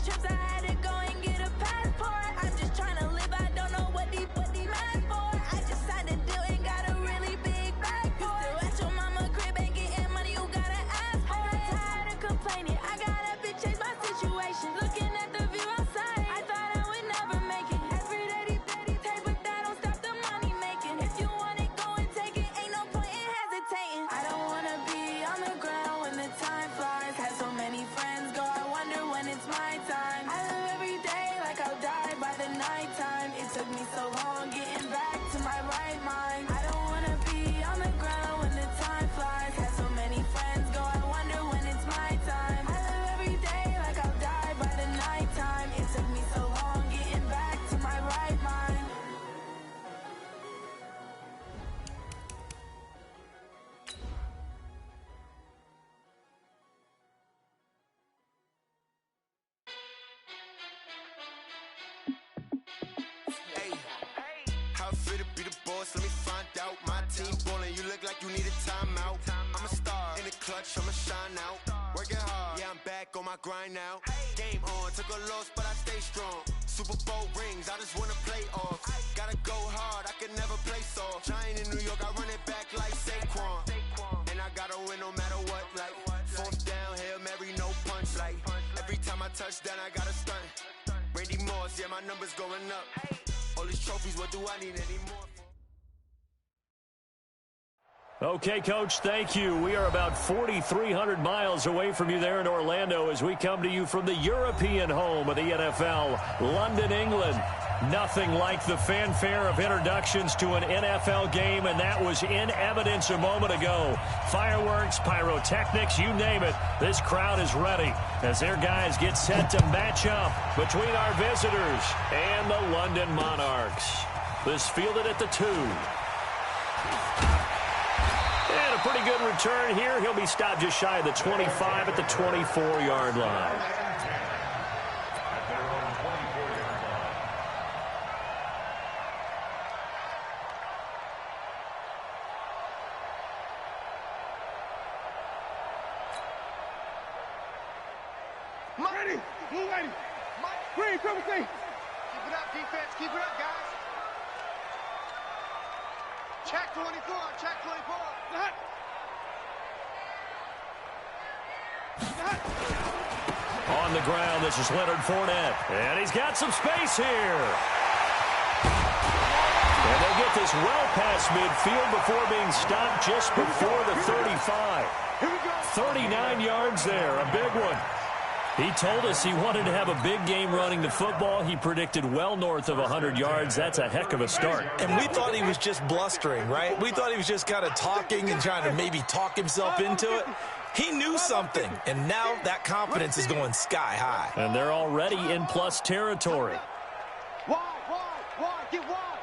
trips, I had to go and get a passport. I'm just trying to live, I don't know what the mad for. I just signed a deal and got a really big bag for it. You still at your mama crib and getting money, you gotta ask for it. I'm tired of complaining, I got up and changed my situation. Looking at the view outside, I thought I would never make it. Every day they take, but that don't stop the money making. If you want it, go and take it, ain't no point in hesitating. I don't wanna be on the ground when the time flies. Had so many friends go, I wonder when it's my time. I live every day like I'll die by the nighttime. It took me so long getting back to my right mind. I don't wanna be on the ground when the time flies. Had so many friends go, I wonder when it's my time. I live every day like I'll die by the nighttime. It took me so long getting back to my right mind. Hey, how it feel to be the boss? Let me find out. My team ballin', you look like you need a timeout. I'm a star in the clutch, I'ma shine out. Working hard, yeah, I'm back on my grind now. Game on, took a loss, but I stay strong. Super Bowl rings, I just wanna play off. Gotta go hard, I can never play soft. Giant in New York, I run it back like Saquon. And I gotta win no matter what, like fourth down, Hail Mary, no punch. Like every time I touch down, I gotta stunt. Randy Moss, yeah, my numbers going up. All these trophies, what do I need anymore? Okay, Coach, thank you. We are about 4,300 miles away from you there in Orlando as we come to you from the European home of the NFL, London, England. Nothing like the fanfare of introductions to an NFL game, and that was in evidence a moment ago. Fireworks, pyrotechnics, you name it. This crowd is ready as their guys get set to match up between our visitors and the London Monarchs. This fielded at the 2. And a pretty good return here. He'll be stopped just shy of the 25 at the 24-yard line. Ready, move ready. Green, come and see. Keep it up, defense. Keep it up, guys. Check 24. Check 24. On the ground, this is Leonard Fournette. And he's got some space here. And they get this well past midfield before being stopped just before the 35. 39 yards there, a big one. He told us he wanted to have a big game running the football. He predicted well north of 100 yards. That's a heck of a start. And we thought he was just blustering, right? We thought he was just kind of talking and trying to maybe talk himself into it. He knew something, and now that confidence is going sky high. And they're already in plus territory. Wide, get wide.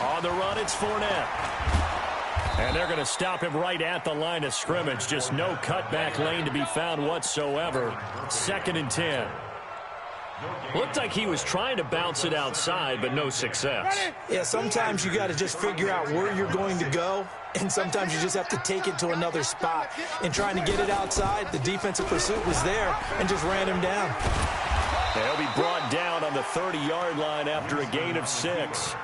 On the run, it's Fournette. And they're going to stop him right at the line of scrimmage. Just no cutback lane to be found whatsoever. 2nd and 10. Looked like he was trying to bounce it outside, but no success. Yeah, sometimes you got to just figure out where you're going to go, and sometimes you just have to take it to another spot. In trying to get it outside, the defensive pursuit was there and just ran him down. He'll be brought down on the 30-yard line after a gain of 6.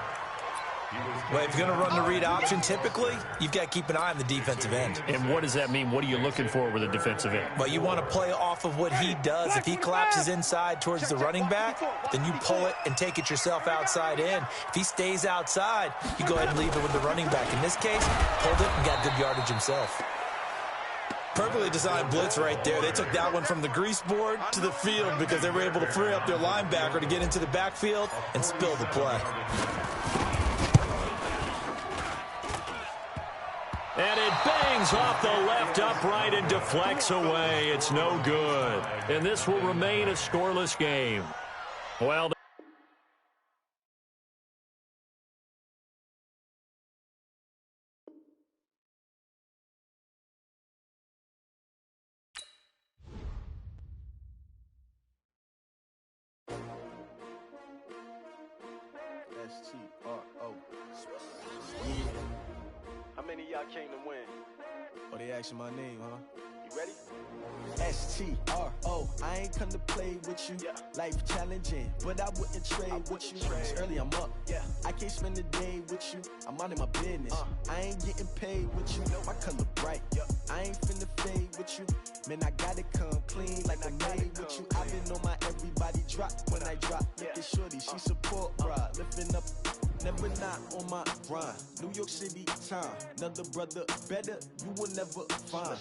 Well, if you're going to run the read option, typically, you've got to keep an eye on the defensive end. And what does that mean? What are you looking for with a defensive end? Well, you want to play off of what he does. If he collapses inside towards the running back, then you pull it and take it yourself outside in. If he stays outside, you go ahead and leave it with the running back. In this case, pulled it and got good yardage himself. Perfectly designed blitz right there. They took that one from the grease board to the field because they were able to free up their linebacker to get into the backfield and spill the play. And it bangs off the left upright and deflects away. It's no good. And this will remain a scoreless game. Well, How many of y'all came to win? Oh, they asking my name, huh? You ready? S-T-R-O, I ain't come to play with you. Life challenging, but I wouldn't trade with you. It's early, I'm up. I can't spend a day with you. I'm out of my business. I ain't getting paid with you. My color bright. I ain't finna fade with you. Man, I gotta come clean like I made with you. I've been on my everybody drop when I drop. Look at shorty, she support, bruh. Lifting up, never not on my grind. New York City time, another brother better, you will never find.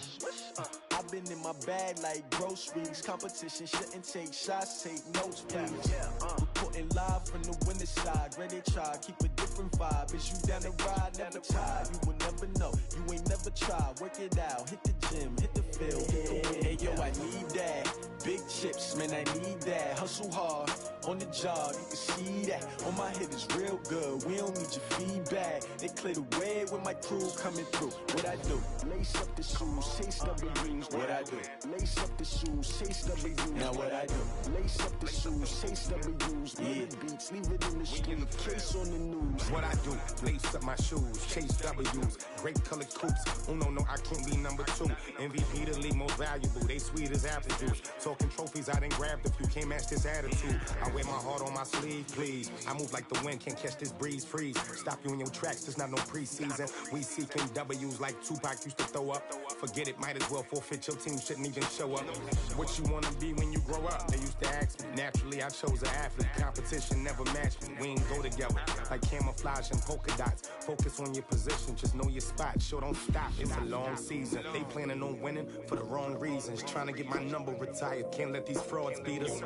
I've been in my bag like groceries. Competition shouldn't take shots, take notes, please. Reporting live from the winter side. Ready to try, keep a different vibe. Is you down the ride, never tired. You will never know, you ain't never tried. Work it out, hit the gym, hit the field, hit the win. Hey yo, I need that. Big chips, man, I need that. Hustle hard, on the job, you can see that. On my head is real good, we don't need your feedback. They clear the way with my crew coming through. What I do? Lace up the shoes, chase W's. What I do? Lace up the shoes, chase W's. Now what I do? Lace up the shoes, chase W's. The beats, leave it in the street, case on the news. What I do? Lace up my shoes, chase W's. Great colored coops. Oh no, I can't be number 2. MVP the league most valuable. They sweet as apple juice. Talking trophies, I done grabbed a few. Can't match this attitude. I wear my heart on my sleeve, please. I move like the wind, can't catch this breeze. Freeze. Stop you in your tracks. There's not no preseason. We seeking W's like Tupac used to throw up. Forget it, might as well forfeit. Your team shouldn't even show up. What you wanna be when you grow up? They used to ask me. Naturally, I chose an athlete. Competition never matched me. We ain't go together like camouflage and polka dots. Focus on your position, just know your spot. Sure, don't stop. It's a long season. They planning on winning for the wrong reasons. Trying to get my number retired. Can't let these frauds beat us.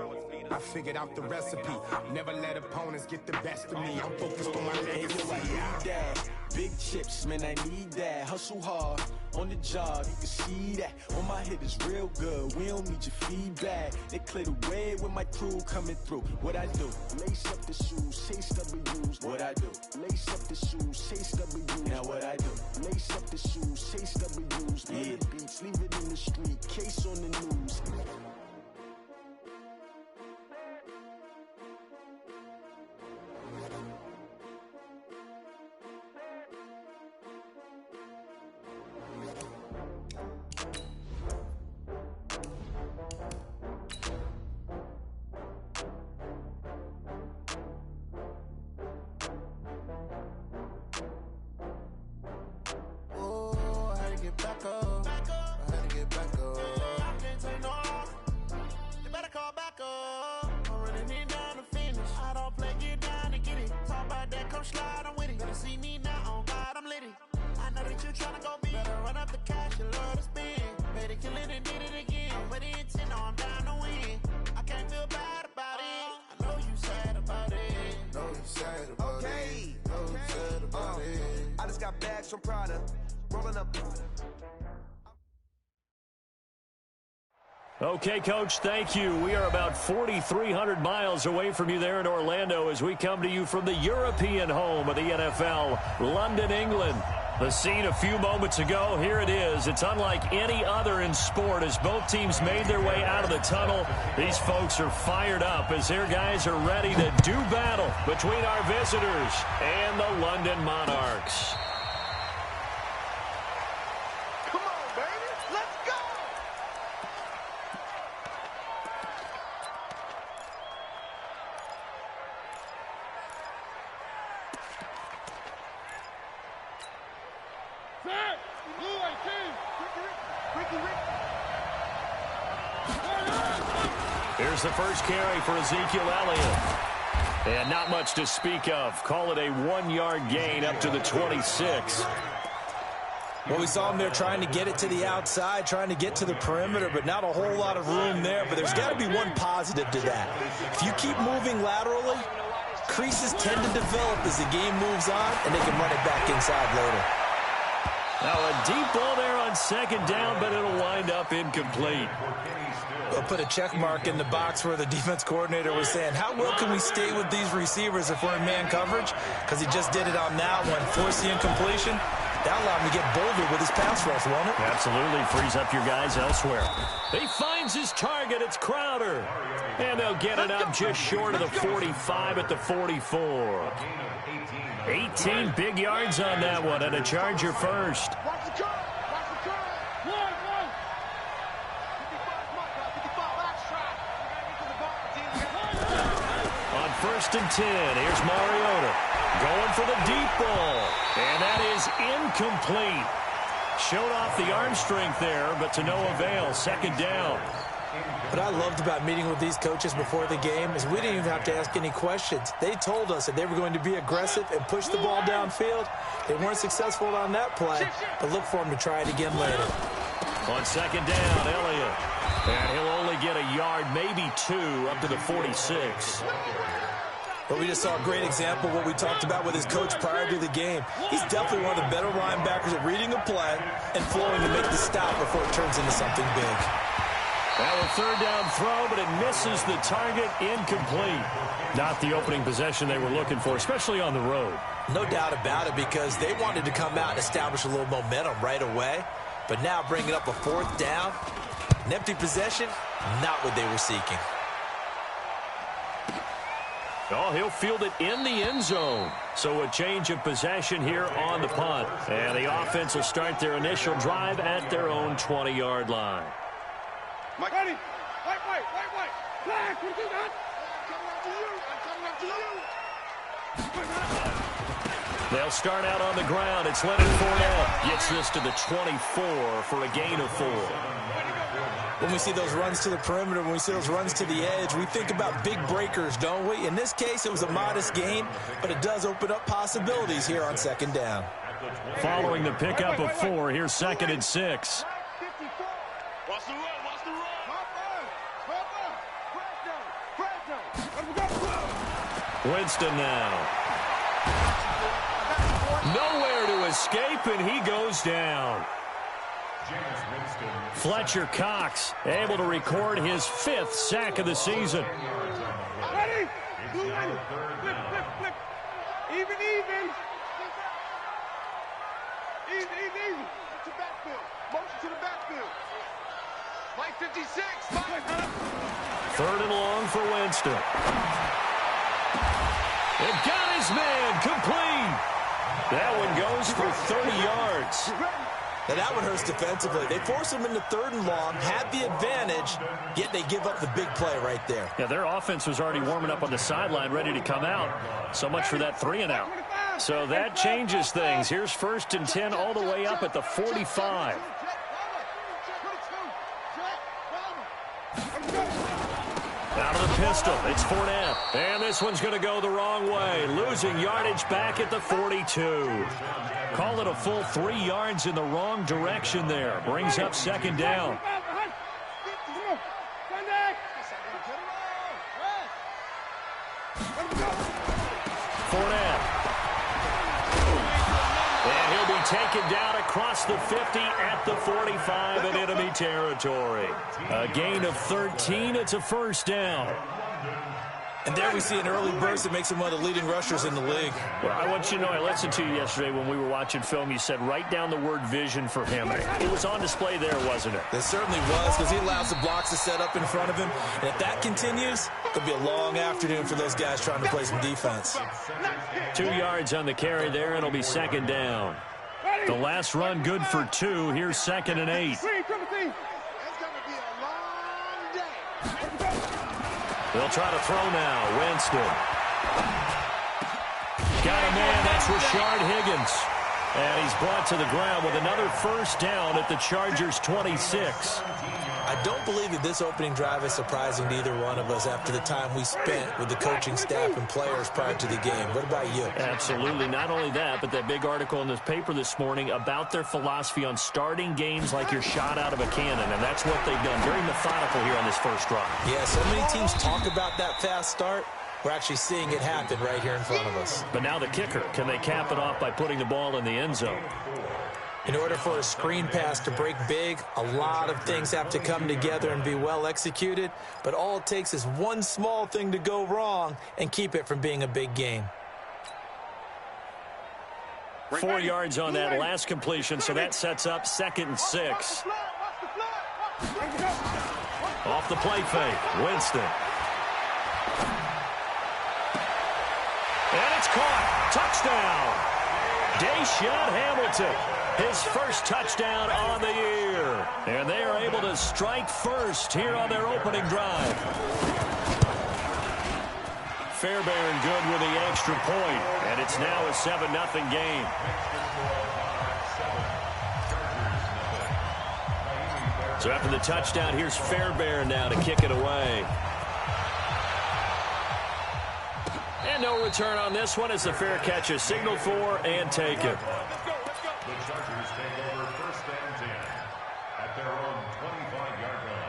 I figured out the recipe. Never let opponents get the best of me. I'm focused on my legacy. I need that. Big chips, man, I need that. Hustle hard, on the job, you can see that. On my head is real good, we don't need your feedback. They clear the way with my crew coming through. What I do? Lace up the shoes, chase W's. What I do? Lace up the shoes, chase W's. Now what I do? Lace up the shoes, chase W's. The beats, leave it in the street, case on the news. From Prada, rolling up. Okay, Coach, thank you. We are about 4,300 miles away from you there in Orlando as we come to you from the European home of the NFL, London, England. The scene a few moments ago, here it is. It's unlike any other in sport as both teams made their way out of the tunnel. These folks are fired up as their guys are ready to do battle between our visitors and the London Monarchs. Here's the first carry for Ezekiel Elliott. And not much to speak of. Call it a 1-yard gain up to the 26. Well, we saw him there trying to get it to the outside, trying to get to the perimeter, but not a whole lot of room there. But there's got to be one positive to that. If you keep moving laterally, creases tend to develop as the game moves on, and they can run it back inside later. Now a deep ball there on second down, but it'll wind up incomplete. We'll put a check mark in the box where the defense coordinator was saying, how well can we stay with these receivers if we're in man coverage? Because he just did it on that one. Force the incompletion. That allowed him to get bolder with his pass rush, won't it? Absolutely. Frees up your guys elsewhere. He finds his target. It's Crowder. And they'll get it up just short of the 45 at the 44. 18 big yards on that one, and a Charger first. Watch the curve. Watch the curve. 1st and 10. Here's Mariota going for the deep ball. And that is incomplete. Showed off the arm strength there, but to no avail. 2nd down. What I loved about meeting with these coaches before the game is we didn't even have to ask any questions. They told us that they were going to be aggressive and push the ball downfield. They weren't successful on that play, but look for them to try it again later. On 2nd down, Elliott. And he'll only get a yard, maybe 2, up to the 46. But we just saw a great example of what we talked about with his coach prior to the game. He's definitely one of the better linebackers at reading a play and flowing to make the stop before it turns into something big. Now a 3rd down throw, but it misses the target, incomplete. Not the opening possession they were looking for, especially on the road. No doubt about it, because they wanted to come out and establish a little momentum right away. But now bringing up a 4th down, an empty possession, not what they were seeking. Oh, he'll field it in the end zone. So a change of possession here on the punt. And the offense will start their initial drive at their own 20-yard line. Mike, ready? Wait. Black, what is that? I'm coming after you. They'll start out on the ground. It's Leonard Fournette. Gets this to the 24 for a gain of 4. When we see those runs to the perimeter, when we see those runs to the edge, we think about big breakers, don't we? In this case, it was a modest gain, but it does open up possibilities here on 2nd down. Following the pickup of 4, here's 2nd and 6. Watch the run. Winston now. Nowhere to escape, and he goes down. Fletcher Cox able to record his 5th sack of the season. Ready? Flip. Even. Easy. To backfield. Motion to the backfield. Mike 56. 3rd and long for Winston. It got his man complete. That one goes for 30 yards. Now that one hurts defensively. They force him into 3rd and long, had the advantage, yet they give up the big play right there. Yeah, their offense was already warming up on the sideline, ready to come out. So much for that 3 and out. So that changes things. Here's 1st and 10 all the way up at the 45. Out of the pistol, it's Fournette. And this one's going to go the wrong way. Losing yardage back at the 42. Call it a full 3 yards in the wrong direction there. Brings up 2nd down. Fournette. And he'll be taken down across the 50 at the 45 in enemy territory. A gain of 13. It's a 1st down. And there we see an early burst that makes him one of the leading rushers in the league. Well, I want you to know, I listened to you yesterday when we were watching film. You said write down the word vision for him. It was on display there, wasn't it? It certainly was, because he allows the blocks to set up in front of him. And if that continues, it'll be a long afternoon for those guys trying to play some defense. 2 yards on the carry there, and it'll be 2nd down. The last run good for 2. Here's 2nd and 8. They'll try to throw now. Winston. Got a man. That's Rashard Higgins. And he's brought to the ground with another 1st down at the Chargers' 26. I don't believe that this opening drive is surprising to either one of us after the time we spent with the coaching staff and players prior to the game. What about you? Absolutely. Not only that, but that big article in this paper this morning about their philosophy on starting games like you're shot out of a cannon, and that's what they've done. Very methodical here on this 1st drive. Yeah, so many teams talk about that fast start. We're actually seeing it happen right here in front of us. But now the kicker. Can they cap it off by putting the ball in the end zone? In order for a screen pass to break big, a lot of things have to come together and be well executed. But all it takes is one small thing to go wrong and keep it from being a big game. 4 yards on that last completion, so that sets up 2nd and 6. Off the play fake, Winston. And it's caught. Touchdown. Deshaun Hamilton. His 1st touchdown on the year. And they are able to strike first here on their opening drive. Fairbairn good with the extra point, and it's now a 7-0 game. So after the touchdown, here's Fairbairn now to kick it away. And no return on this one as the fair catch is signaled for and taken. The Chargers take over 1st and 10 at their own 25-yard line.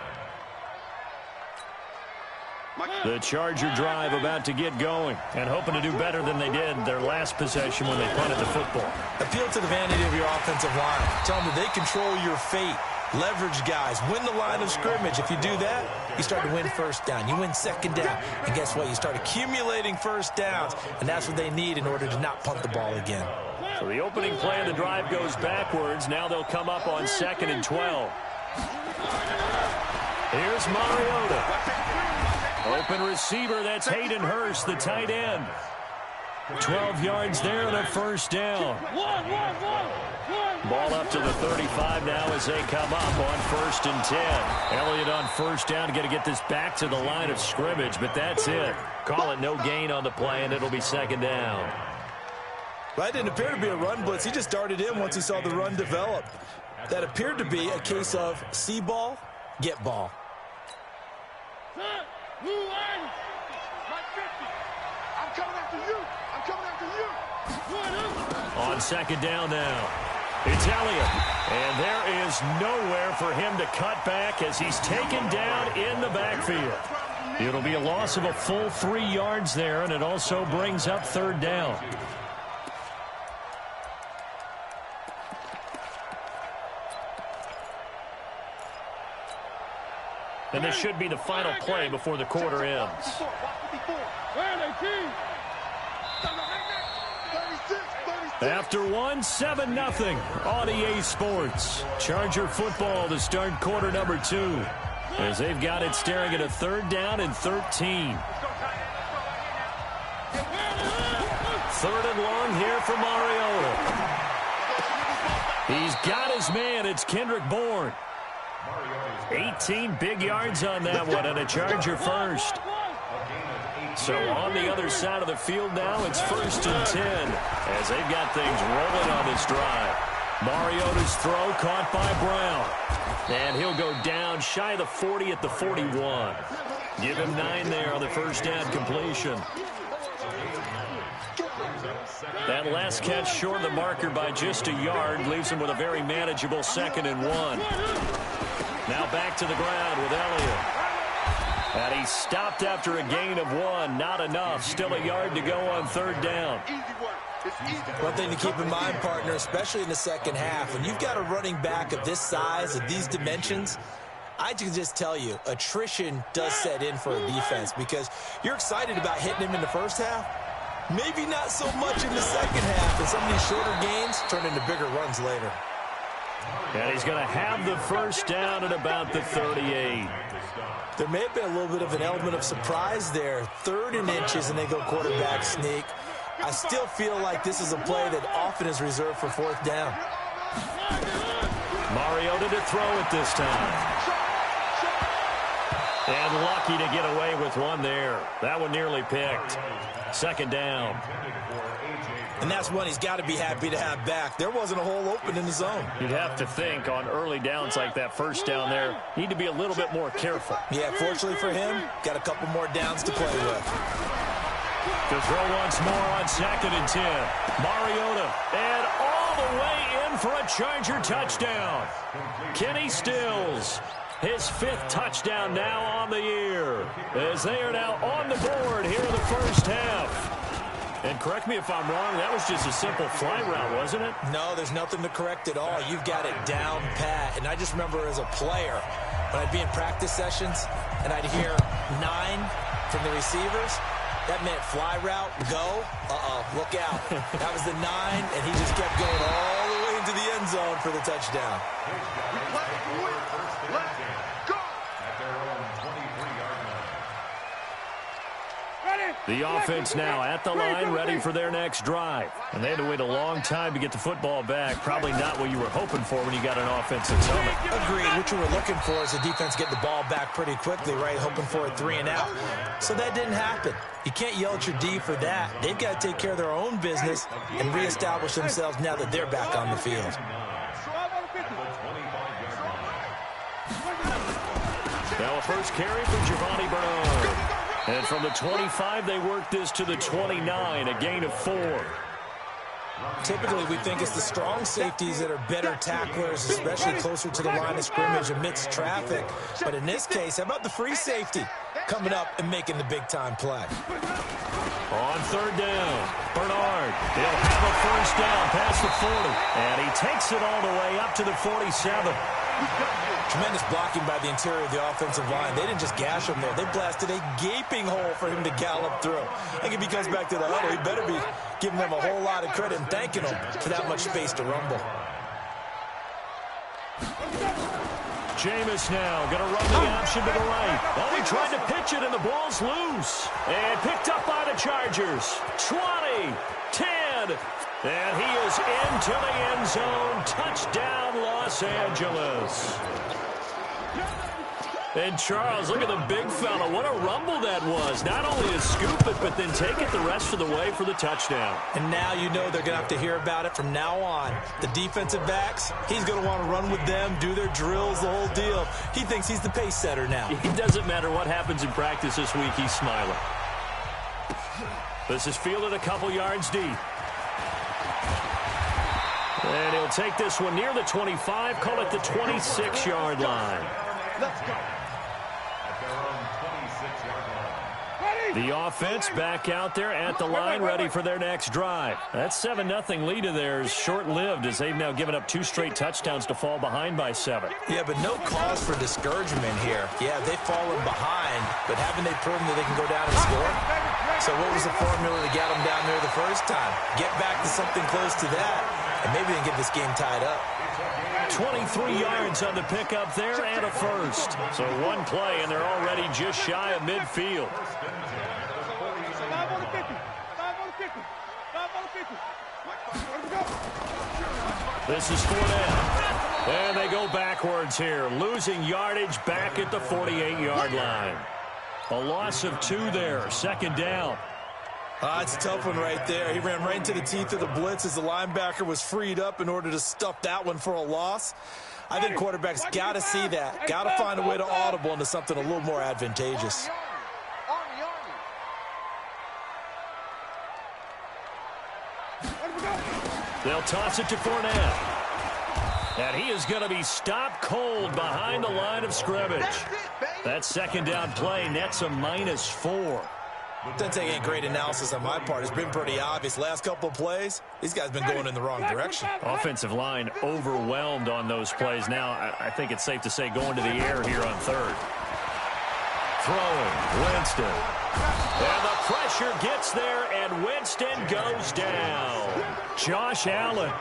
The Charger drive about to get going and hoping to do better than they did their last possession when they punted the football. Appeal to the vanity of your offensive line. Tell them that they control your fate. Leverage guys. Win the line of scrimmage. If you do that, you start to win first down. You win second down. And guess what? You start accumulating first downs. And that's what they need in order to not punt the ball again. So the opening play of the drive goes backwards. Now they'll come up on 2nd and 12. Here's Mariota. Open receiver. That's Hayden Hurst, the tight end. 12 yards there and a first down. Ball up to the 35 now as they come up on 1st and 10. Elliott on first down. Got to get this back to the line of scrimmage, but that's it. Call it no gain on the play, and it'll be 2nd down. Well, that didn't appear to be a run blitz. He just started in once he saw the run develop. That appeared to be a case of see ball, get ball. I'm coming after you. I'm coming after you. On 2nd down now. It's Elliott. And there is nowhere for him to cut back as he's taken down in the backfield. It'll be a loss of a full 3 yards there, and it also brings up 3rd down. And this should be the final play before the quarter ends. After one, 7-0 on EA Sports. Charger football to start quarter number 2. As they've got it staring at a 3rd down and 13. 3rd and long here for Mariota. He's got his man. It's Kendrick Bourne. 18 big yards on that one, and a Charger first. So on the other side of the field now, it's 1st and 10 as they've got things rolling on this drive. Mariota's throw caught by Brown. And he'll go down shy of the 40 at the 41. Give him 9 there on the first down completion. That last catch short of the marker by just a yard leaves him with a very manageable 2nd and 1. Now back to the ground with Elliott. And he stopped after a gain of 1. Not enough. Still a yard to go on 3rd down. One thing to keep in mind, partner, especially in the second half, when you've got a running back of this size, of these dimensions, I can just tell you, attrition does set in for a defense because you're excited about hitting him in the first half. Maybe not so much in the second half, and some of these shorter gains turn into bigger runs later. And he's going to have the first down at about the 38. There may have been a little bit of an element of surprise there. 3rd and inches, and they go quarterback sneak. I still feel like this is a play that often is reserved for 4th down. Mariota to throw it this time. And lucky to get away with one there. That one nearly picked. 2nd down. And that's one he's got to be happy to have back. There wasn't a hole open in the zone. You'd have to think on early downs like that first down there, need to be a little bit more careful. Yeah, fortunately for him, got a couple more downs to play with. To throw once more on 2nd and 10. Mariota, and all the way in for a Charger touchdown. Kenny Stills, his 5th touchdown now on the year, as they are now on the board here in the first half. And correct me if I'm wrong, that was just a simple fly route, wasn't it? No, there's nothing to correct at all. You've got it down pat. And I just remember as a player, when I'd be in practice sessions and I'd hear 9 from the receivers, that meant fly route, go, look out. That was the 9, and he just kept going all the way into the end zone for the touchdown. Ready? The offense now at the line, ready for their next drive. And they had to wait a long time to get the football back. Probably not what you were hoping for when you got an offensive summit. Agreed. What you were looking for is the defense getting the ball back pretty quickly, right? Hoping for a 3 and out. So that didn't happen. You can't yell at your D for that. They've got to take care of their own business and reestablish themselves now that they're back on the field. Now a first carry for Giovanni Bernard. And from the 25, they work this to the 29, a gain of 4. Typically, we think it's the strong safeties that are better tacklers, especially closer to the line of scrimmage amidst traffic. But in this case, how about the free safety coming up and making the big-time play? On third down, Bernard. He'll have a first down past the 40. And he takes it all the way up to the 47. Tremendous blocking by the interior of the offensive line. They didn't just gash him there. They blasted a gaping hole for him to gallop through. I think if he comes back to the huddle, he better be giving them a whole lot of credit and thanking them for that much space to rumble. Jameis now going to run the option to the right. Oh, he tried to pitch it, and the ball's loose. And picked up by the Chargers. 20, 10, and he is into the end zone. Touchdown, Los Angeles. And Charles, look at the big fella. What a rumble that was. Not only to scoop it, but then take it the rest of the way for the touchdown. And now you know they're going to have to hear about it from now on. The defensive backs, he's going to want to run with them, do their drills, the whole deal. He thinks he's the pace setter now. It doesn't matter what happens in practice this week, he's smiling. This is fielded a couple yards deep. And he'll take this one near the 25, call it the 26-yard line. Let's go. The offense back out there at the line, ready for their next drive. That 7-0 lead of theirs short-lived as they've now given up 2 straight touchdowns to fall behind by 7. Yeah, but no cause for discouragement here. Yeah, they've fallen behind, but haven't they proven that they can go down and score? So what was the formula to get them down there the first time? Get back to something close to that, and maybe they can get this game tied up. 23 yards on the pickup there and a first. So one play, and they're already just shy of midfield. This is 4 down. And they go backwards here, losing yardage back at the 48-yard line. A loss of 2 there, second down. It's a tough one right there. He ran right into the teeth of the blitz as the linebacker was freed up in order to stuff that one for a loss. I think quarterbacks got to see that, got to find a way to audible into something a little more advantageous. They'll toss it to Fournette. And he is going to be stopped cold behind the line of scrimmage. That second down play nets a -4. Doesn't take any great analysis on my part. It's been pretty obvious. Last couple of plays, these guys have been going in the wrong direction. Offensive line overwhelmed on those plays. Now, I think it's safe to say going to the air here on third. Throwing, Winston. And the pressure gets there, and Winston goes down. Josh Allen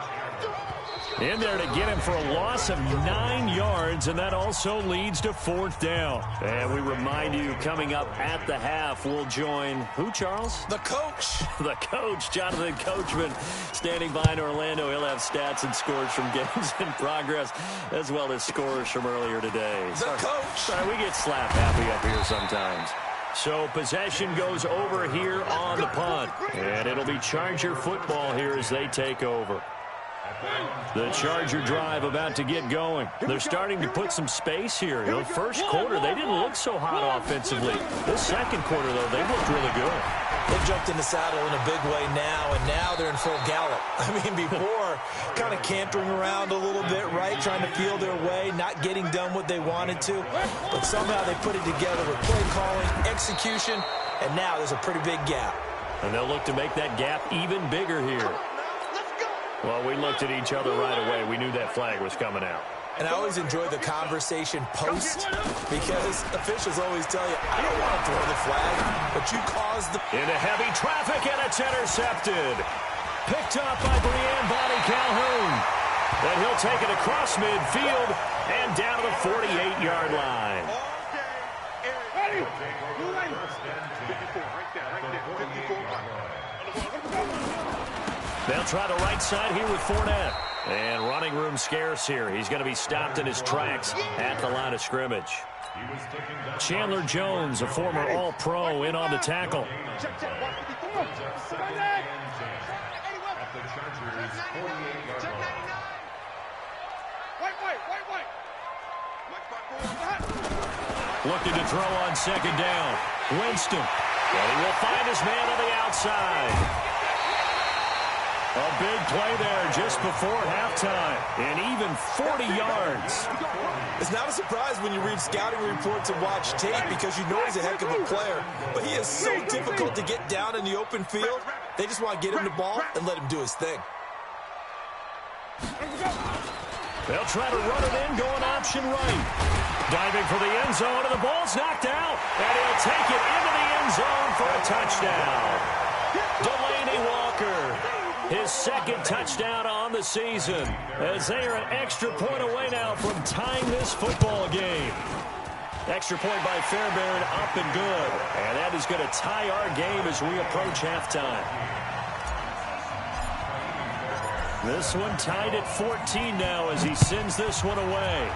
in there to get him for a loss of 9 yards, and that also leads to 4th down. And we remind you, coming up at the half, we'll join who, Charles? The coach. The coach, Jonathan Coachman, standing by in Orlando. He'll have stats and scores from games in progress, as well as scores from earlier today. The coach. Sorry, we get slap happy up here sometimes. So possession goes over here on the punt, and it'll be Charger football here as they take over. The Charger drive about to get going. They're starting to put some space here. The first quarter, they didn't look so hot offensively. This second quarter, though, they looked really good. They've jumped in the saddle in a big way now, and now they're in full gallop. I mean, before, kind of cantering around a little bit, right, trying to feel their way, not getting done what they wanted to. But somehow they put it together with play calling, execution, and now there's a pretty big gap. And they'll look to make that gap even bigger here. Well, we looked at each other right away. We knew that flag was coming out. And I always enjoy the conversation post because officials always tell you, I don't want to throw the flag, but you caused the... Into heavy traffic, and it's intercepted. Picked up by Brian Bonnie Calhoun. Then he'll take it across midfield and down to the 48-yard line. They'll try the right side here with Fournette. And running room scarce here. He's going to be stopped in his tracks at the line of scrimmage. Chandler Jones, a former All-Pro, in on the tackle. Looking to throw on second down. Winston. And he will find his man on the outside. A big play there just before halftime. And even 40 yards. It's not a surprise when you read scouting reports and watch tape because you know he's a heck of a player. But he is so difficult to get down in the open field. They just want to get him the ball and let him do his thing. They'll try to run it in, going option right. Diving for the end zone, and the ball's knocked out. And he'll take it into the end zone for a touchdown. Delaney Walker, his second touchdown on the season, as they are an extra point away now from tying this football game. Extra point by Fairbairn, up and good. And that is going to tie our game as we approach halftime. This one tied at 14 now as he sends this one away.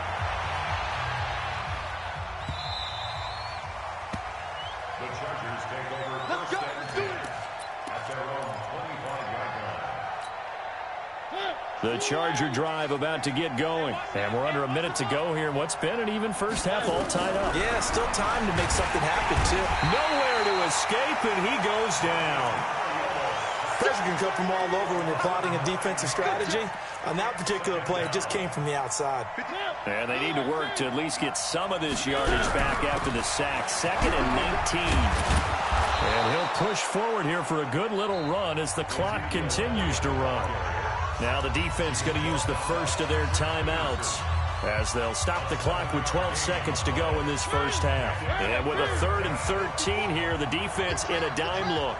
The Chargers take over first and 10 at their own 25-yard line. The Charger drive about to get going. And we're under a minute to go here in what's been an even first half, all tied up. Yeah, still time to make something happen, too. Nowhere to escape, and he goes down. Pressure can come from all over when you're plotting a defensive strategy. On that particular play, it just came from the outside. And they need to work to at least get some of this yardage back after the sack. 2nd and 19. And he'll push forward here for a good little run as the clock continues to run. Now the defense going to use the first of their timeouts as they'll stop the clock with 12 seconds to go in this first half. And with a 3rd and 13 here, the defense in a dime look.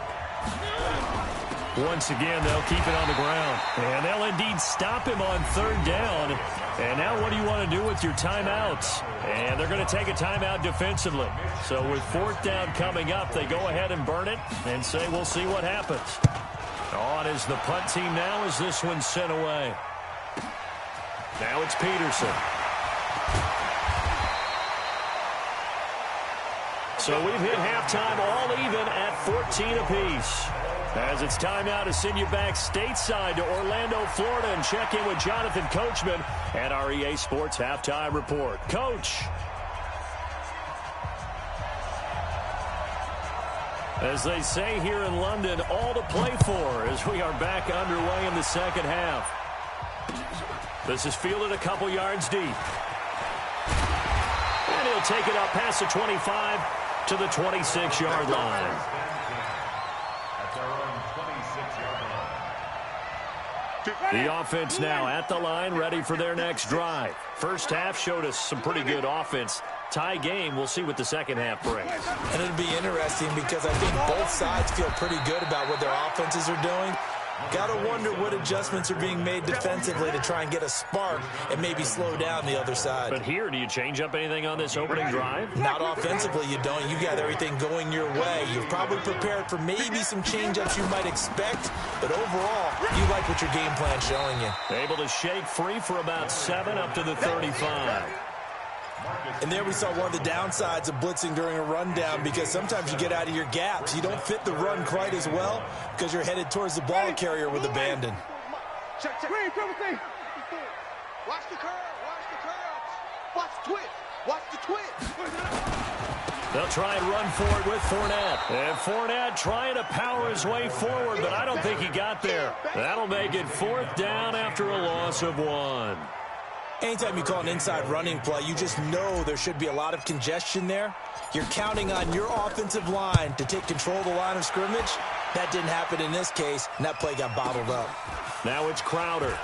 Once again, they'll keep it on the ground. And they'll indeed stop him on 3rd down. And now what do you want to do with your timeouts? And they're going to take a timeout defensively. So with 4th down coming up, they go ahead and burn it and say we'll see what happens. On is the punt team now as this one's sent away. Now it's Peterson. So we've hit halftime all even at 14 apiece. As it's time now to send you back stateside to Orlando, Florida, and check in with Jonathan Coachman at our EA Sports Halftime Report. Coach. As they say here in London, all to play for as we are back underway in the second half. This is fielded a couple yards deep. And he'll take it up past the 25 to the 26-yard line. The offense now at the line, ready for their next drive. First half showed us some pretty good offense. Tie game, we'll see what the second half brings. And it'll be interesting because I think both sides feel pretty good about what their offenses are doing. Got to wonder what adjustments are being made defensively to try and get a spark and maybe slow down the other side. But here, do you change up anything on this opening drive? Not offensively, you don't. You got everything going your way. You've probably prepared for maybe some change-ups you might expect, but overall, you like what your game plan's showing you. Able to shake free for about 7 up to the 35. And there we saw one of the downsides of blitzing during a rundown because sometimes you get out of your gaps. You don't fit the run quite as well because you're headed towards the ball carrier with abandon. Check. Watch the curve. Watch the twist. Watch the twist. They'll try and run for it with Fournette. And Fournette trying to power his way forward, but I don't think he got there. That'll make it 4th down after a loss of 1. Anytime you call an inside running play, you just know there should be a lot of congestion there. You're counting on your offensive line to take control of the line of scrimmage. That didn't happen in this case, and that play got bottled up. Now it's Crowder.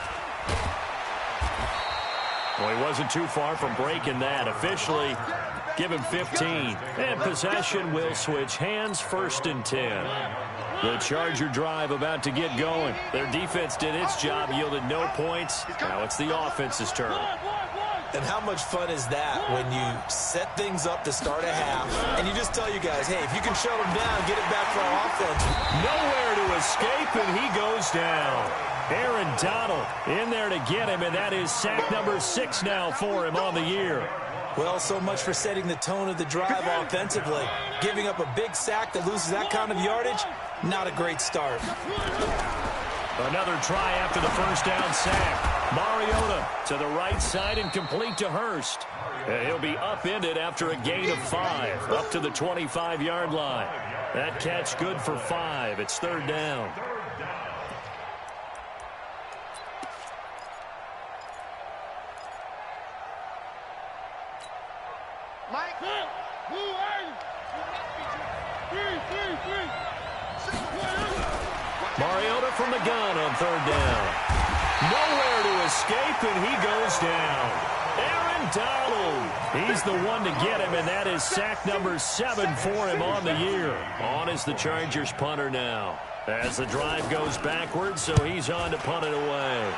Well, he wasn't too far from breaking that. Officially, give him 15. And possession will switch hands, 1st and 10. The Charger drive about to get going. Their defense did its job, yielded no points. Now it's the offense's turn. And how much fun is that when you set things up to start a half, and you just tell you guys, hey, if you can shut them down, get it back for our offense. Nowhere to escape, and he goes down. Aaron Donald in there to get him, and that is sack number 6 now for him on the year. Well, so much for setting the tone of the drive offensively. Giving up a big sack that loses that kind of yardage, not a great start. Another try after the first down sack. Mariota to the right side and complete to Hurst. And he'll be upended after a gain of 5, up to the 25-yard line. That catch good for 5. It's third down. Mariota from the gun on third down. Nowhere to escape, and he goes down. Aaron Donald, he's the one to get him, and that is sack number 7 for him on the year. On is the Chargers punter now, as the drive goes backwards, so he's on to punt it away.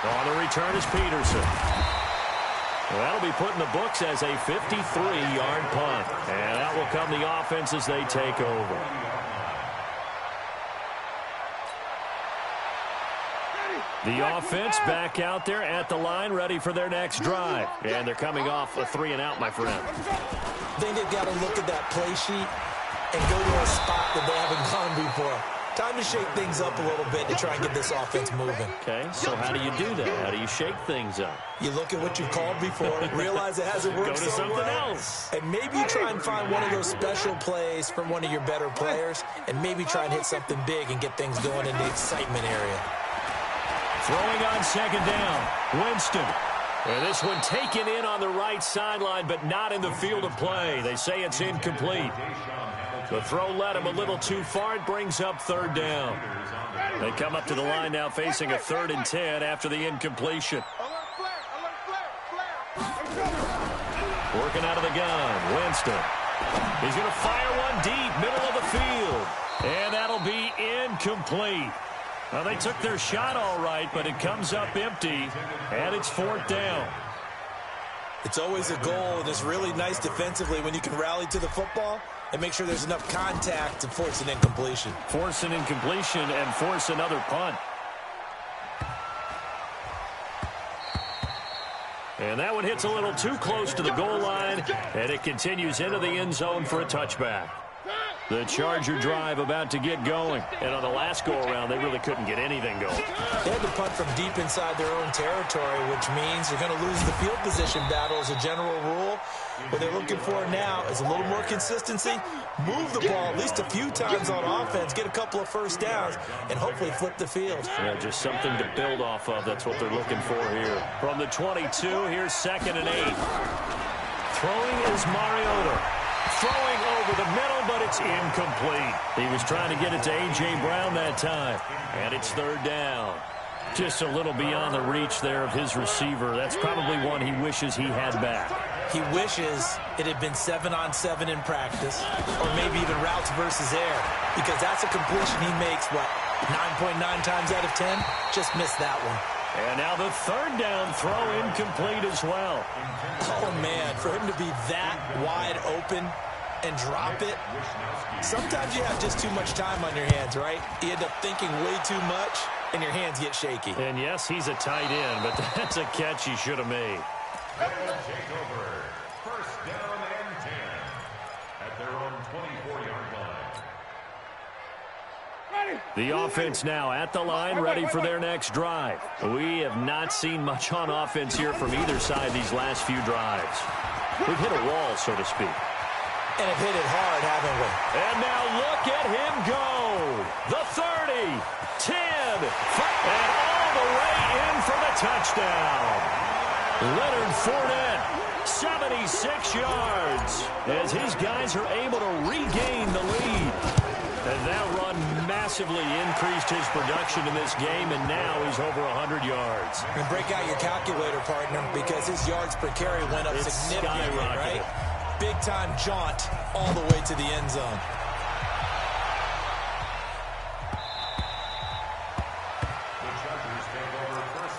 On the return is Peterson. Well, that'll be put in the books as a 53-yard punt. And out will come the offense as they take over. The offense back out there at the line, ready for their next drive. And they're coming off a 3-and-out, my friend. I think they've got to look at that play sheet and go to a spot that they haven't gone before. Time to shake things up a little bit to try and get this offense moving. Okay, so how do you do that? How do you shake things up? You look at what you've called before, realize it hasn't worked so something well, else. And maybe you try and find one of those special plays from one of your better players, and maybe try and hit something big and get things going in the excitement area. Throwing on second down, Winston. And this one taken in on the right sideline, but not in the field of play. They say it's incomplete. The throw led him a little too far. It brings up third down. They come up to the line now facing a 3rd and 10 after the incompletion. Working out of the gun, Winston. He's going to fire one deep, middle of the field. And that'll be incomplete. Well, they took their shot all right, but it comes up empty, and it's 4th down. It's always a goal, and it's really nice defensively when you can rally to the football and make sure there's enough contact to force an incompletion. Force an incompletion and force another punt. And that one hits a little too close to the goal line, and it continues into the end zone for a touchback. The Charger drive about to get going. And on the last go-around, they really couldn't get anything going. They had to punt from deep inside their own territory, which means they're going to lose the field position battle as a general rule. What they're looking for now is a little more consistency, move the ball at least a few times on offense, get a couple of first downs, and hopefully flip the field. Yeah, just something to build off of. That's what they're looking for here. From the 22, here's 2nd and 8. Throwing is Mariota. Throwing over the middle, but it's incomplete. He was trying to get it to A.J. Brown that time. And it's 3rd down. Just a little beyond the reach there of his receiver. That's probably one he wishes he had back. He wishes it had been 7-on-7 in practice, or maybe even routes versus air, because that's a completion he makes, what, 9.9 times out of 10? Just missed that one. And now the 3rd down throw incomplete as well. Oh, man, for him to be that wide open and drop it. Sometimes you have just too much time on your hands, right? You end up thinking way too much, and your hands get shaky. And yes, he's a tight end, but that's a catch he should have made. Take over. 1st down and 10 at their own 24-yard line. The offense now at the line, ready for their next drive. We have not seen much on offense here from either side these last few drives. We've hit a wall, so to speak. And have hit it hard, haven't we? And now look at him go. The 30, 10, 5, and all the way in for the touchdown. Leonard Fournette, 76 yards, as his guys are able to regain the lead. And that run massively increased his production in this game, and now he's over 100 yards. And break out your calculator, partner, because his yards per carry went up significantly, right? Big-time jaunt all the way to the end zone. The Chargers take over 1st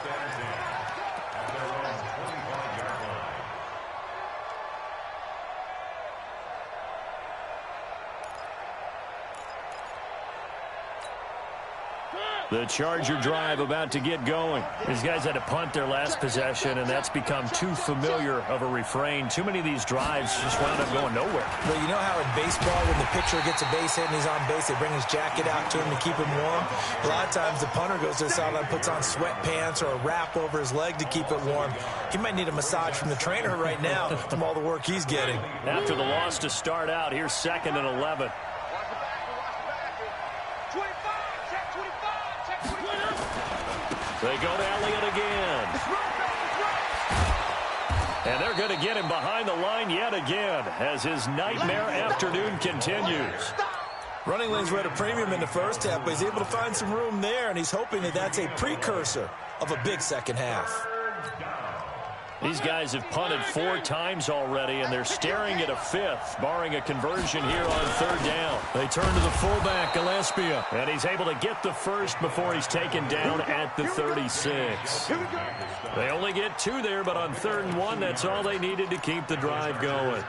The Charger drive about to get going. These guys had to punt their last possession, and that's become too familiar of a refrain. Too many of these drives just wound up going nowhere. But you know how in baseball, when the pitcher gets a base hit and he's on base, they bring his jacket out to him to keep him warm? A lot of times the punter goes to the sideline, puts on sweatpants or a wrap over his leg to keep it warm. He might need a massage from the trainer right now from all the work he's getting. After the loss to start out, here's 2nd and 11. They go to Elliott again. And they're going to get him behind the line yet again as his nightmare afternoon continues. Running lanes were at a premium in the first half, but he's able to find some room there, and he's hoping that that's a precursor of a big second half. These guys have punted 4 times already, and they're staring at a 5th, barring a conversion here on 3rd down. They turn to the fullback, Gillespie, and he's able to get the first before he's taken down at the 36. They only get 2 there, but on 3rd and 1, that's all they needed to keep the drive going.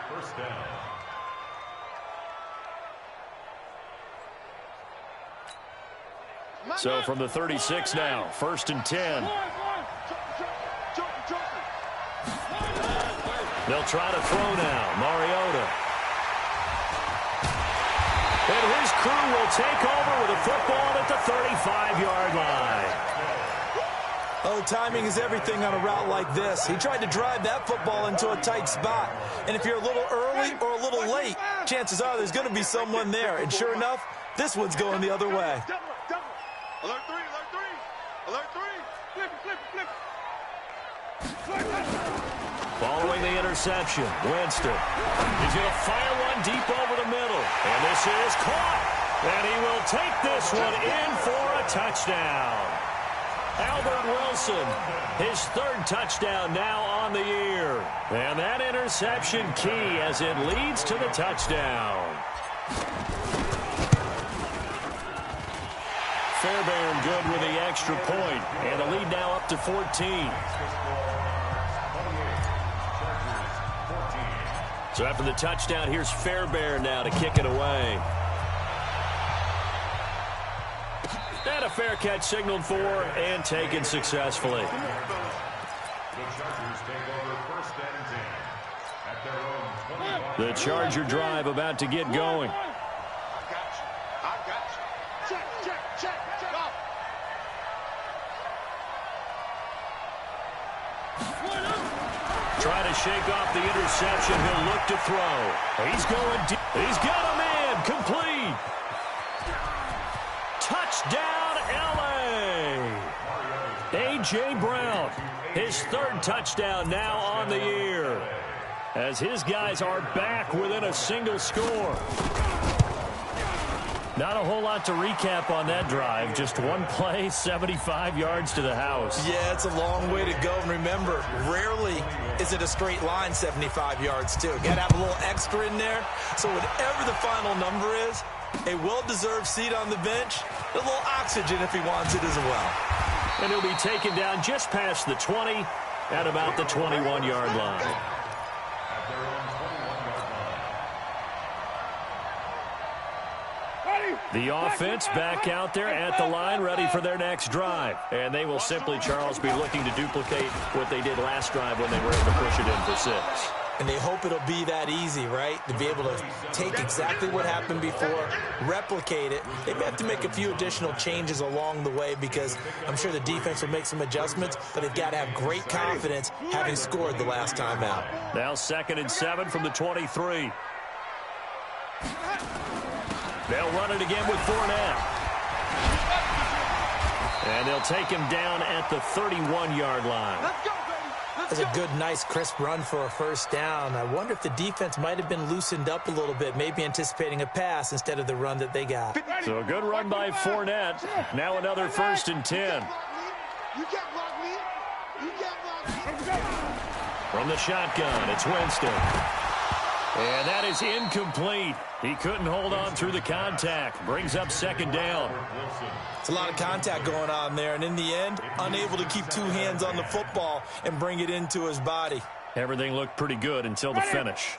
So from the 36 now, 1st and 10. They'll try to throw now. Mariota. And his crew will take over with a football at the 35-yard line. Oh, timing is everything on a route like this. He tried to drive that football into a tight spot. And if you're a little early or a little late, chances are there's going to be someone there. And sure enough, this one's going the other way. Alert 3, alert 3, alert 3. Flip it, flip it, flip it. Following the interception, Winston. He's going to fire one deep over the middle. And this is caught. And he will take this one in for a touchdown. Albert Wilson, his 3rd touchdown now on the year. And that interception key as it leads to the touchdown. Fairbairn good with the extra point. And the lead now up to 14. So after the touchdown, here's Fairbairn now to kick it away. And a fair catch signaled for and taken successfully. The Chargers take over 1st and 10 at their own 21. The Charger drive about to get going. I got you. I got you. Check, check, check, check off. Try to shake off the interception. He'll look to throw. He's going deep. He's got a man. Complete. Touchdown, L.A. A.J. Brown, his 3rd touchdown now on the year, as his guys are back within a single score. Not a whole lot to recap on that drive. Just one play, 75 yards to the house. Yeah, it's a long way to go. And remember, rarely is it a straight line 75 yards, too. Got to have a little extra in there. So whatever the final number is, a well-deserved seat on the bench, a little oxygen if he wants it as well. And he'll be taken down just past the 20 at about the 21-yard line. The offense back out there at the line, ready for their next drive. And they will simply, Charles, be looking to duplicate what they did last drive when they were able to push it in for 6. And they hope it'll be that easy, right? To be able to take exactly what happened before, replicate it. They may have to make a few additional changes along the way because I'm sure the defense will make some adjustments, but they've got to have great confidence having scored the last time out. Now 2nd and 7 from the 23. They'll run it again with Fournette. And they'll take him down at the 31-yard line. That's a good, nice, crisp run for a 1st down. I wonder if the defense might have been loosened up a little bit, maybe anticipating a pass instead of the run that they got. So a good run by Fournette. Now another 1st and 10. You can't block me. You can't block me. From the shotgun, it's Winston. And that is incomplete. He couldn't hold on through the contact. Brings up 2nd down. It's a lot of contact going on there, and in the end, unable to keep 2 hands on the football and bring it into his body. Everything looked pretty good until the finish.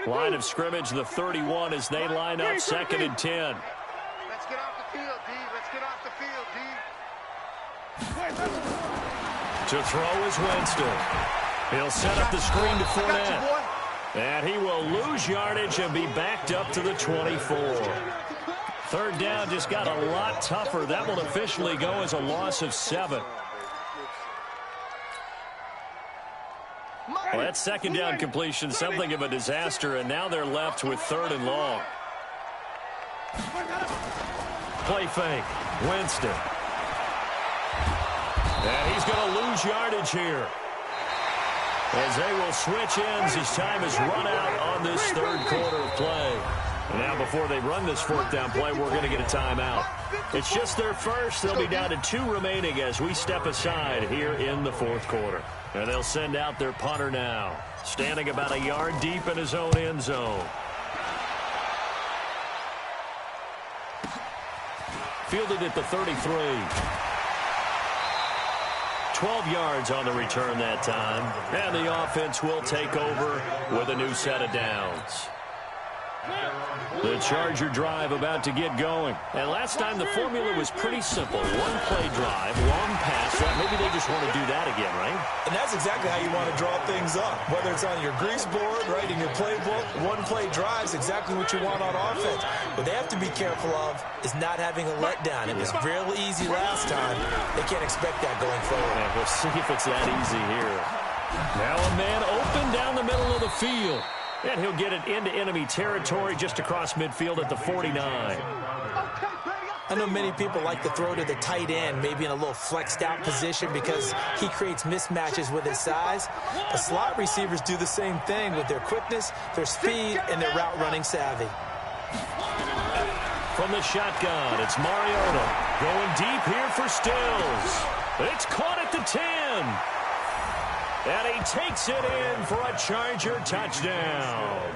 Line of scrimmage, the 31, as they line up 2nd and 10. Let's get off the field, D. Let's get off the field, D. To throw is Winston. He'll set up the screen to Fournette. And he will lose yardage and be backed up to the 24. Third down just got a lot tougher. That will officially go as a loss of 7. Well, that second down completion, something of a disaster, and now they're left with 3rd and long. Play fake. Winston. And he's going to lose yardage here, as they will switch ends as time is run out on this 3rd quarter of play. And now before they run this 4th down play, we're going to get a timeout. It's just their first. They'll be down to 2 remaining as we step aside here in the 4th quarter. And they'll send out their punter now, standing about a yard deep in his own end zone. Fielded at the 33. 12 yards on the return that time. And the offense will take over with a new set of downs. The Charger drive about to get going. And last time the formula was pretty simple. 1-play drive, long pass. Maybe they just want to do that again, right? And that's exactly how you want to draw things up. Whether it's on your grease board, right, in your playbook, 1-play drive is exactly what you want on offense. What they have to be careful of is not having a letdown. It was real easy last time. They can't expect that going forward. And we'll see if it's that easy here. Now a man open down the middle of the field. And he'll get it into enemy territory just across midfield at the 49. I know many people like to throw to the tight end, maybe in a little flexed out position because he creates mismatches with his size. But slot receivers do the same thing with their quickness, their speed, and their route running savvy. From the shotgun, it's Mariota going deep here for Stills. It's caught at the 10. And he takes it in for a Charger touchdown.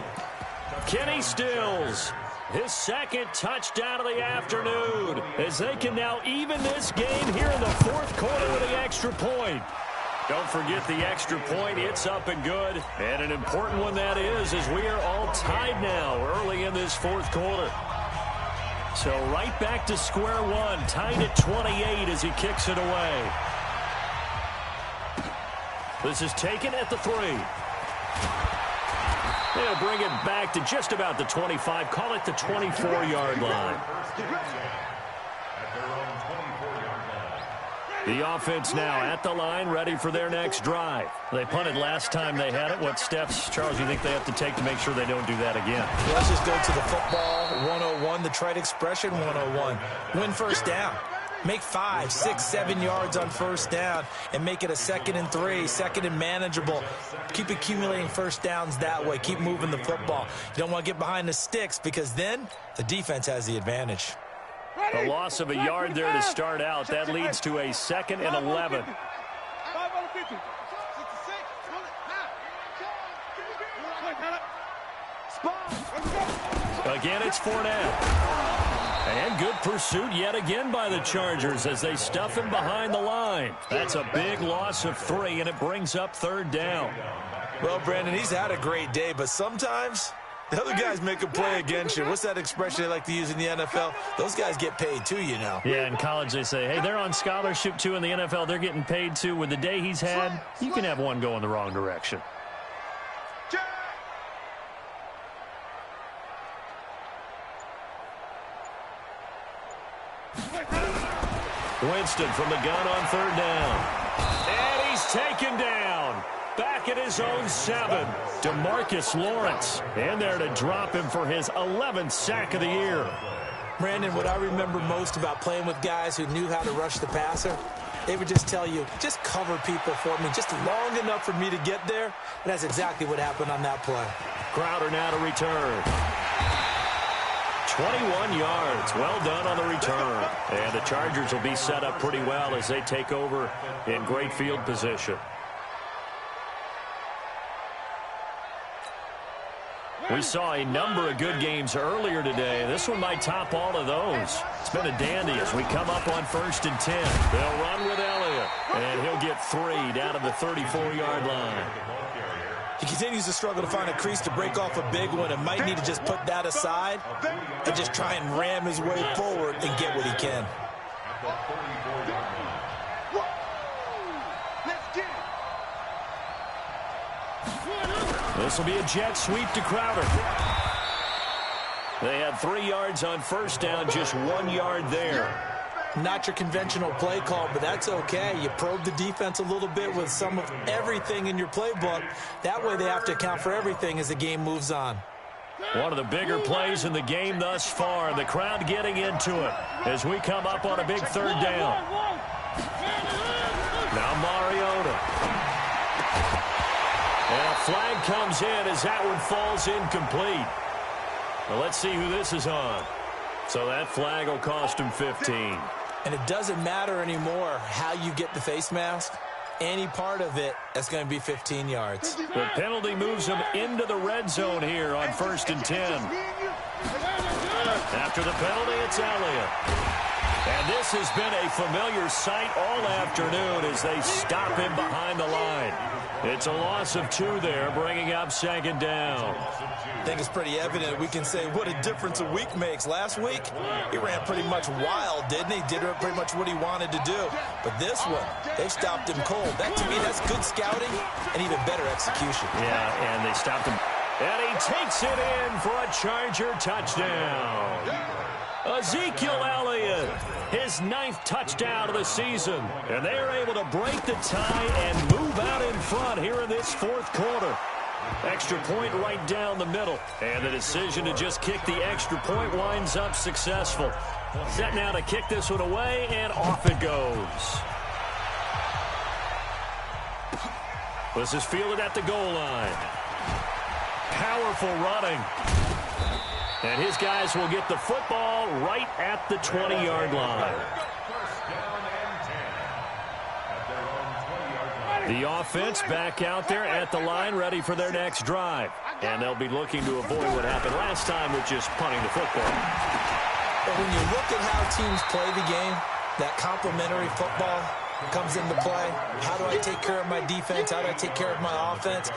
Kenny Stills, his 2nd touchdown of the afternoon, as they can now even this game here in the 4th quarter with the extra point. Don't forget the extra point. It's up and good. And an important one that is, as we are all tied now early in this 4th quarter. So right back to square one, tied at 28 as he kicks it away. This is taken at the 3. They'll bring it back to just about the 25. Call it the 24-yard line. The offense now at the line, ready for their next drive. They punted last time they had it. What steps, Charles, do you think they have to take to make sure they don't do that again? Let's just go to the football 101, the trite expression 101. Win first down. Make 5, 6, 7 yards on first down and make it a 2nd and 3, 2nd and manageable. Keep accumulating first downs that way. Keep moving the football. You don't want to get behind the sticks because then the defense has the advantage. A loss of a yard there to start out. That leads to a 2nd and 11. Again, it's Fournette. And good pursuit yet again by the Chargers as they stuff him behind the line. That's a big loss of 3, and it brings up 3rd down. Well, Brandon, he's had a great day, but sometimes the other guys make a play against you. What's that expression they like to use in the NFL? Those guys get paid too, you know. Yeah, in college they say, hey, they're on scholarship too. In the NFL, they're getting paid too. With the day he's had, you can have one go in the wrong direction. Winston from the gun on 3rd down. And he's taken down. Back at his own 7. DeMarcus Lawrence in there to drop him for his 11th sack of the year. Brandon, what I remember most about playing with guys who knew how to rush the passer, they would just tell you, just cover people for me, just long enough for me to get there. And that's exactly what happened on that play. Crowder now to return. 21 yards. Well done on the return. And the Chargers will be set up pretty well as they take over in great field position. We saw a number of good games earlier today. This one might top all of those. It's been a dandy as we come up on 1st and 10. They'll run with Elliott, and he'll get 3 down to the 34-yard line. He continues to struggle to find a crease to break off a big one and might need to just put that aside and just try and ram his way forward and get what he can. This will be a jet sweep to Crowder. They had 3 yards on first down, just 1 yard there. Not your conventional play call, but that's okay. You probe the defense a little bit with some of everything in your playbook. That way they have to account for everything as the game moves on. One of the bigger plays in the game thus far. The crowd getting into it as we come up on a big 3rd down. Now Mariota. And a flag comes in as that one falls incomplete. Well, let's see who this is on. So that flag will cost him 15. And it doesn't matter anymore how you get the face mask. Any part of it, that's going to be 15 yards. The penalty moves him into the red zone here on 1st and 10. After the penalty, it's Elliott. And this has been a familiar sight all afternoon as they stop him behind the line. It's a loss of 2 there, bringing up 2nd down. I think it's pretty evident. We can say what a difference a week makes. Last week, he ran pretty much wild, didn't he? Did pretty much what he wanted to do. But this one, they've stopped him cold. That, to me, that's good scouting and even better execution. Yeah, and they stopped him. And he takes it in for a Charger touchdown. Ezekiel Elliott, his 9th touchdown of the season. And they are able to break the tie and move out in front here in this 4th quarter. Extra point right down the middle. And the decision to just kick the extra point winds up successful. Set now to kick this one away, and off it goes. This is fielded at the goal line. Powerful running. And his guys will get the football right at the 20-yard line. The offense back out there at the line, ready for their next drive. And they'll be looking to avoid what happened last time with just punting the football. But when you look at how teams play the game, that complementary football comes into play. How do I take care of my defense? How do I take care of my offense?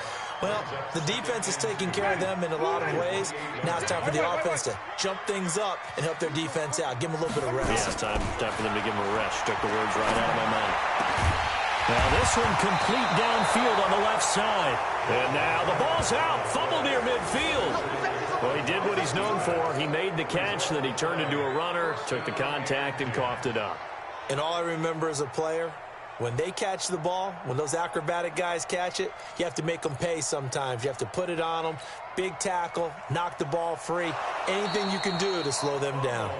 Well, the defense is taking care of them in a lot of ways. Now it's time for the offense to jump things up and help their defense out. Give them a little bit of rest. Yeah, time for them to give them a rest. Took the words right out of my mouth. Now this one complete downfield on the left side. And now the ball's out. Fumble near midfield. Well, he did what he's known for. He made the catch, then he turned into a runner, took the contact, and coughed it up. And all I remember as a player, when they catch the ball, when those acrobatic guys catch it, you have to make them pay sometimes. You have to put it on them. Big tackle, knock the ball free. Anything you can do to slow them down.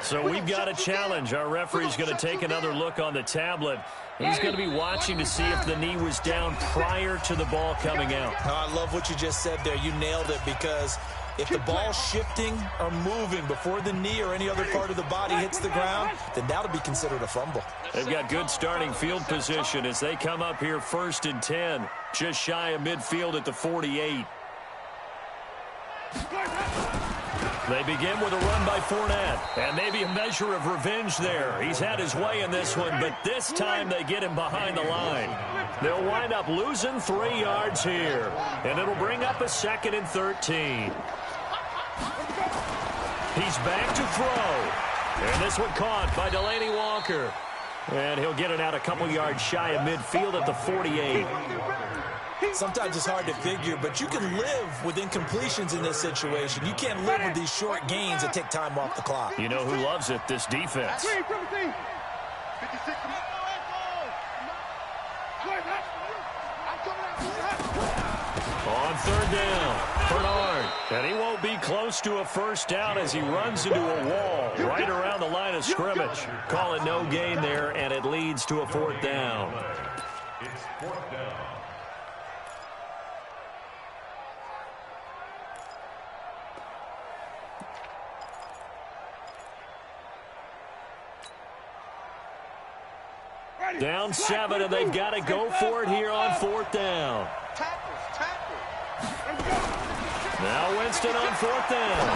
So we've got a challenge. Our referee's going to take another look on the tablet. He's going to be watching to see if the knee was down prior to the ball coming out. Oh, I love what you just said there. You nailed it, because if the ball's shifting or moving before the knee or any other part of the body hits the ground, then that'll be considered a fumble. They've got good starting field position as they come up here 1st and 10, just shy of midfield at the 48. They begin with a run by Fournette, and maybe a measure of revenge there. He's had his way in this one, but this time they get him behind the line. They'll wind up losing 3 yards here, and it'll bring up a 2nd and 13. He's back to throw, and this one caught by Delaney Walker. And he'll get it out a couple yards shy of midfield at the 48. Sometimes it's hard to figure, but you can live with incompletions in this situation. You can't live with these short gains that take time off the clock. You know who loves it? This defense. On 3rd down, Bernard. And he won't be close to a 1st down as he runs into a wall right around the line of scrimmage. Call it no gain there, and it leads to a 4th down. It's 4th down. Down 7, and they've got to go for it here on 4th down. Now Winston on 4th down.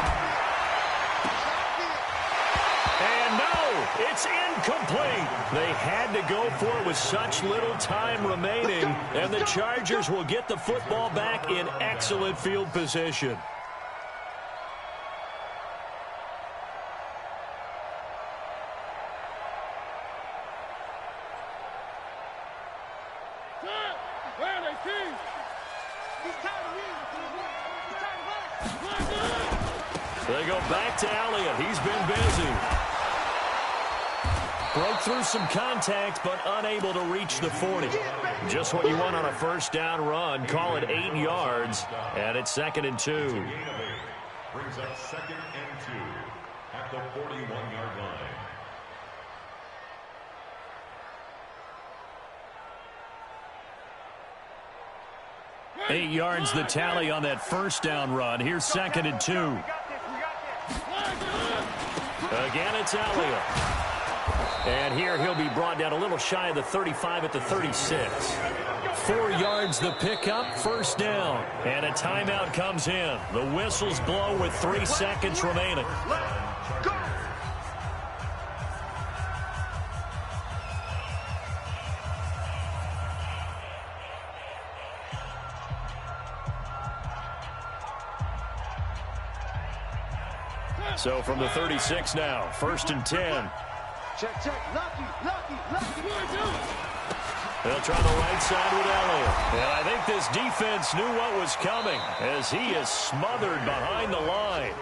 And no, it's incomplete. They had to go for it with such little time remaining, and the Chargers will get the football back in excellent field position. So they go back to Elliott. He's been busy. Broke through some contact, but unable to reach the 40. Just what you want on a first down run. Call it 8 yards, and it's 2nd and 2. Brings up 2nd and 2 at the 41-yard line. Eight yards the tally on that first down run. Here's 2nd and 2. Again, it's Elliott. And here he'll be brought down a little shy of the 35 at the 36. 4 yards the pickup, first down. And a timeout comes in. The whistles blow with 3 seconds remaining. So from the 36 now, 1st and 10. Check. Lucky. They'll try the right side with Elliott. And I think this defense knew what was coming as he is smothered behind the line.